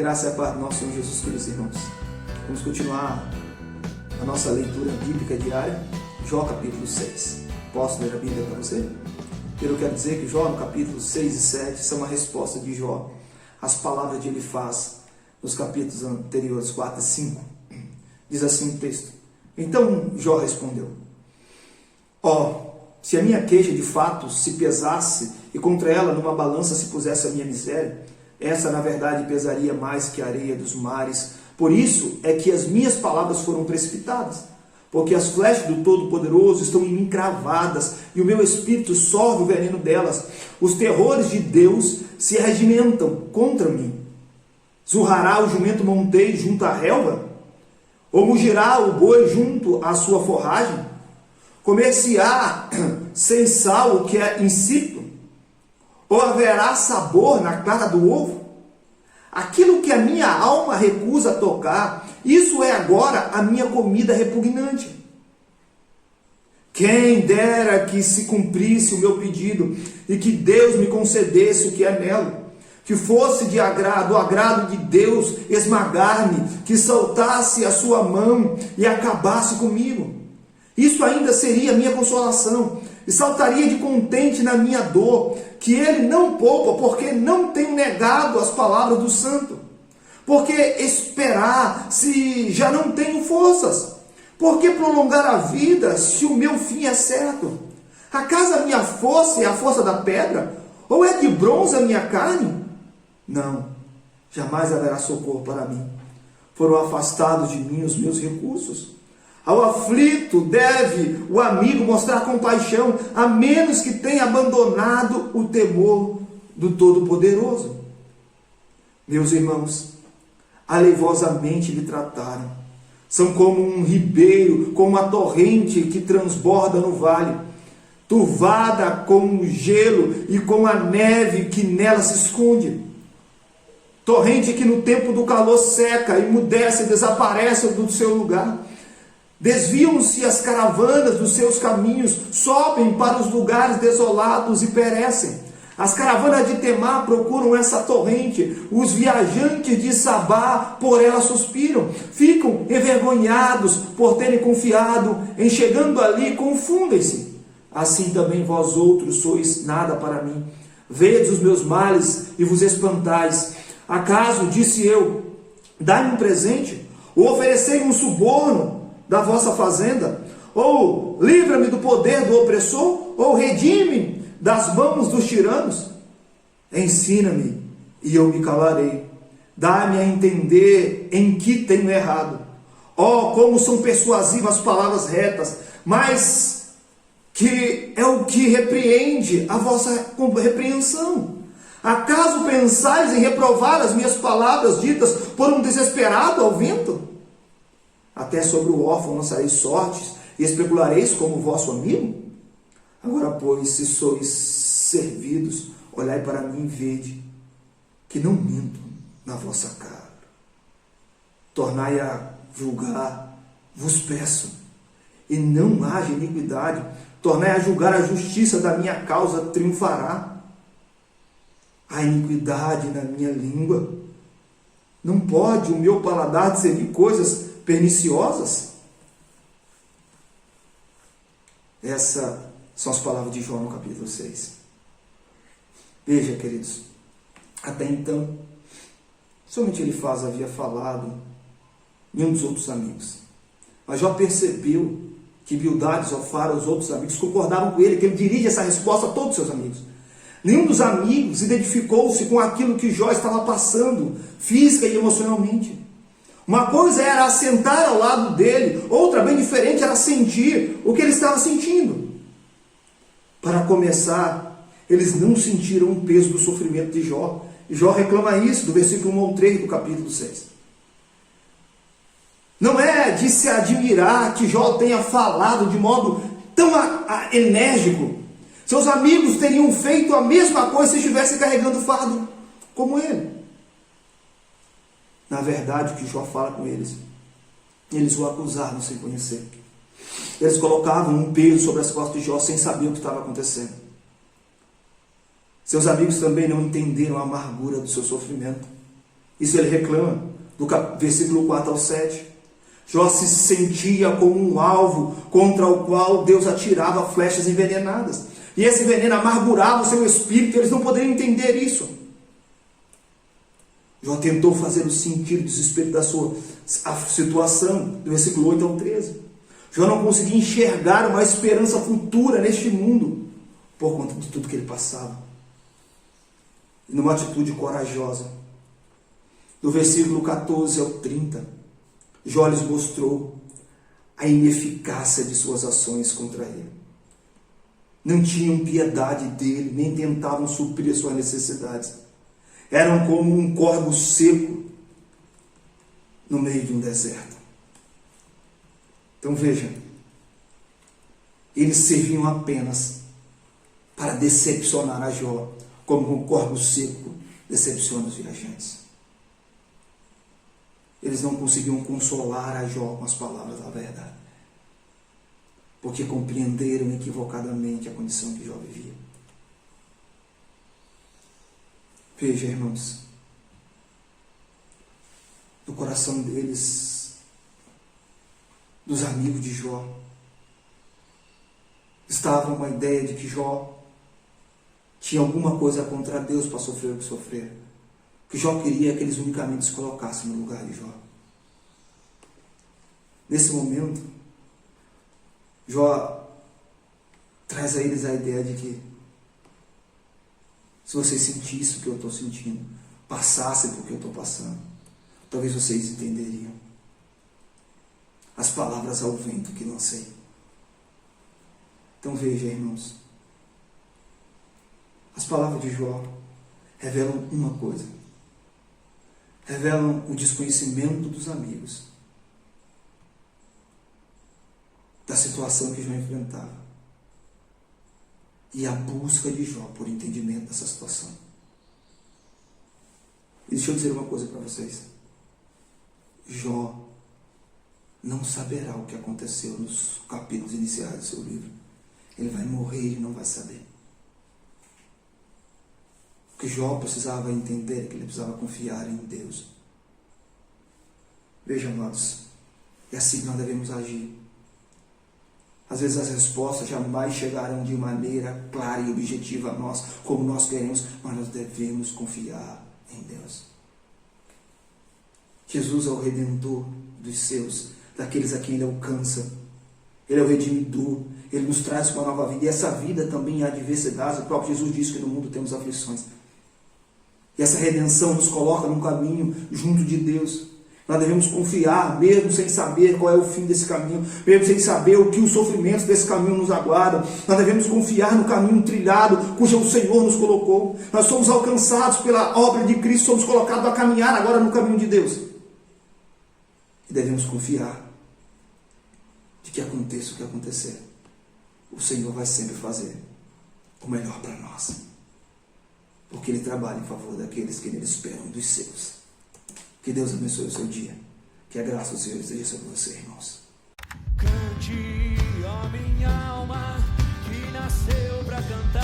graça e a paz do nosso Senhor Jesus Cristo, irmãos. Vamos continuar a nossa leitura bíblica diária, Jó capítulo 6. Posso ler a Bíblia para você? Eu quero dizer que Jó, no capítulo 6 e 7, são uma resposta de Jó às palavras de Elifaz nos capítulos anteriores, 4 e 5. Diz assim o texto: Então Jó respondeu: se a minha queixa de fato se pesasse e contra ela numa balança se pusesse a minha miséria, essa na verdade pesaria mais que a areia dos mares. Por isso é que as minhas palavras foram precipitadas, porque as flechas do Todo-Poderoso estão em mim cravadas, e o meu espírito sorve o veneno delas. Os terrores de Deus se regimentam contra mim. Zurrará o jumento monteiro junto à relva? Ou mugirá o boi junto à sua forragem? Comer-se-á sem sal o que é insípido? Ou haverá sabor na clara do ovo? Aquilo que a minha alma recusa tocar, isso é agora a minha comida repugnante. Quem dera que se cumprisse o meu pedido e que Deus me concedesse o que é melo, que fosse do agrado de Deus esmagar-me, que soltasse a sua mão e acabasse comigo. Isso ainda seria a minha consolação, e saltaria de contente na minha dor, que ele não poupa, porque não tenho negado as palavras do santo. Porque esperar, se já não tenho forças? Por que prolongar a vida, se o meu fim é certo? Acaso a minha força é a força da pedra? Ou é de bronze a minha carne? Não, jamais haverá socorro para mim. Foram afastados de mim os meus recursos. Ao aflito deve o amigo mostrar compaixão, a menos que tenha abandonado o temor do Todo-Poderoso. Meus irmãos, aleivosamente me trataram. São como um ribeiro, como uma torrente que transborda no vale, turvada com o gelo e com a neve que nela se esconde. Torrente que no tempo do calor seca, emudece e desaparece do seu lugar. Desviam-se as caravanas dos seus caminhos, sobem para os lugares desolados e perecem. As caravanas de Temá procuram essa torrente, os viajantes de Sabá por ela suspiram, ficam envergonhados por terem confiado, em chegando ali confundem-se. Assim também vós outros sois nada para mim. Vedes os meus males e vos espantais. Acaso, disse eu, dai-me um presente, ou oferecei um suborno da vossa fazenda? Ou livra-me do poder do opressor? Ou redime das mãos dos tiranos? Ensina-me e eu me calarei. Dá-me a entender em que tenho errado. Como são persuasivas as palavras retas, mas que é o que repreende a vossa repreensão. Acaso pensais em reprovar as minhas palavras ditas por um desesperado ao vento? Até sobre o órfão lançareis sortes e especulareis como vosso amigo? Agora, pois, se sois servidos, olhai para mim e vede que não minto na vossa cara. Tornai a julgar, vos peço, e não haja iniquidade. Tornai a julgar, a justiça da minha causa triunfará. A iniquidade na minha língua. Não pode o meu paladar discernir coisas perniciosas? Essas são as palavras de Jó no capítulo 6. Veja, queridos, até então, somente Elifaz havia falado, nenhum dos outros amigos. Mas Jó percebeu que Bildade, Zofar, os outros amigos, concordavam com ele, que ele dirige essa resposta a todos os seus amigos. Nenhum dos amigos identificou-se com aquilo que Jó estava passando, física e emocionalmente. Uma coisa era assentar ao lado dele, outra bem diferente era sentir o que ele estava sentindo. Para começar, eles não sentiram o peso do sofrimento de Jó. E Jó reclama isso do versículo 1 ao 3 do capítulo 6. Não é de se admirar que Jó tenha falado de modo tão enérgico. Seus amigos teriam feito a mesma coisa se estivessem carregando fardo como ele. Na verdade, o que Jó fala com eles, eles o acusavam sem conhecer. Eles colocavam um peso sobre as costas de Jó sem saber o que estava acontecendo. Seus amigos também não entenderam a amargura do seu sofrimento. Isso ele reclama do versículo 4 ao 7. Jó se sentia como um alvo contra o qual Deus atirava flechas envenenadas. E esse veneno amargurava o seu espírito, eles não poderiam entender isso. Jó tentou fazer o sentido do desespero da sua situação, do versículo 8 ao 13. Jó não conseguia enxergar uma esperança futura neste mundo, por conta de tudo que ele passava. E numa atitude corajosa, do versículo 14 ao 30, Jó lhes mostrou a ineficácia de suas ações contra ele. Não tinham piedade dele, nem tentavam suprir as suas necessidades. Eram como um corvo seco no meio de um deserto. Então veja, eles serviam apenas para decepcionar a Jó, como um corvo seco decepciona os viajantes. Eles não conseguiam consolar a Jó com as palavras da verdade, porque compreenderam equivocadamente a condição que Jó vivia. Veja, irmãos, no coração deles, dos amigos de Jó, estava uma ideia de que Jó tinha alguma coisa contra Deus para sofrer o que sofrer. Que Jó queria que eles unicamente se colocassem no lugar de Jó. Nesse momento, Jó traz a eles a ideia de que se vocês sentissem o que eu estou sentindo, passassem por que eu estou passando, talvez vocês entenderiam. As palavras ao vento que lancei. Então veja, irmãos, as palavras de Jó revelam uma coisa. Revelam o desconhecimento dos amigos da situação que Jó enfrentava e a busca de Jó por entendimento dessa situação. E deixa eu dizer uma coisa para vocês. Jó não saberá o que aconteceu nos capítulos iniciais do seu livro. Ele vai morrer e não vai saber. O que Jó precisava entender é que ele precisava confiar em Deus. Veja, amados, é assim que nós devemos agir. Às vezes as respostas jamais chegarão de maneira clara e objetiva a nós, como nós queremos, mas nós devemos confiar em Deus. Jesus é o Redentor dos seus, daqueles a quem Ele alcança. Ele é o Redimidor. Ele nos traz uma nova vida. E essa vida também há adversidades. O próprio Jesus disse que no mundo temos aflições. E essa redenção nos coloca num caminho junto de Deus. Nós devemos confiar, mesmo sem saber qual é o fim desse caminho, mesmo sem saber o que os sofrimentos desse caminho nos aguardam. Nós devemos confiar no caminho trilhado, cujo o Senhor nos colocou. Nós somos alcançados pela obra de Cristo, somos colocados a caminhar agora no caminho de Deus. E devemos confiar de que aconteça o que acontecer, o Senhor vai sempre fazer o melhor para nós, porque Ele trabalha em favor daqueles que nele esperam, dos seus. Que Deus abençoe o seu dia, que a graça do Senhor esteja sobre você, irmãos. Cante, ó minha alma, que nasceu para cantar.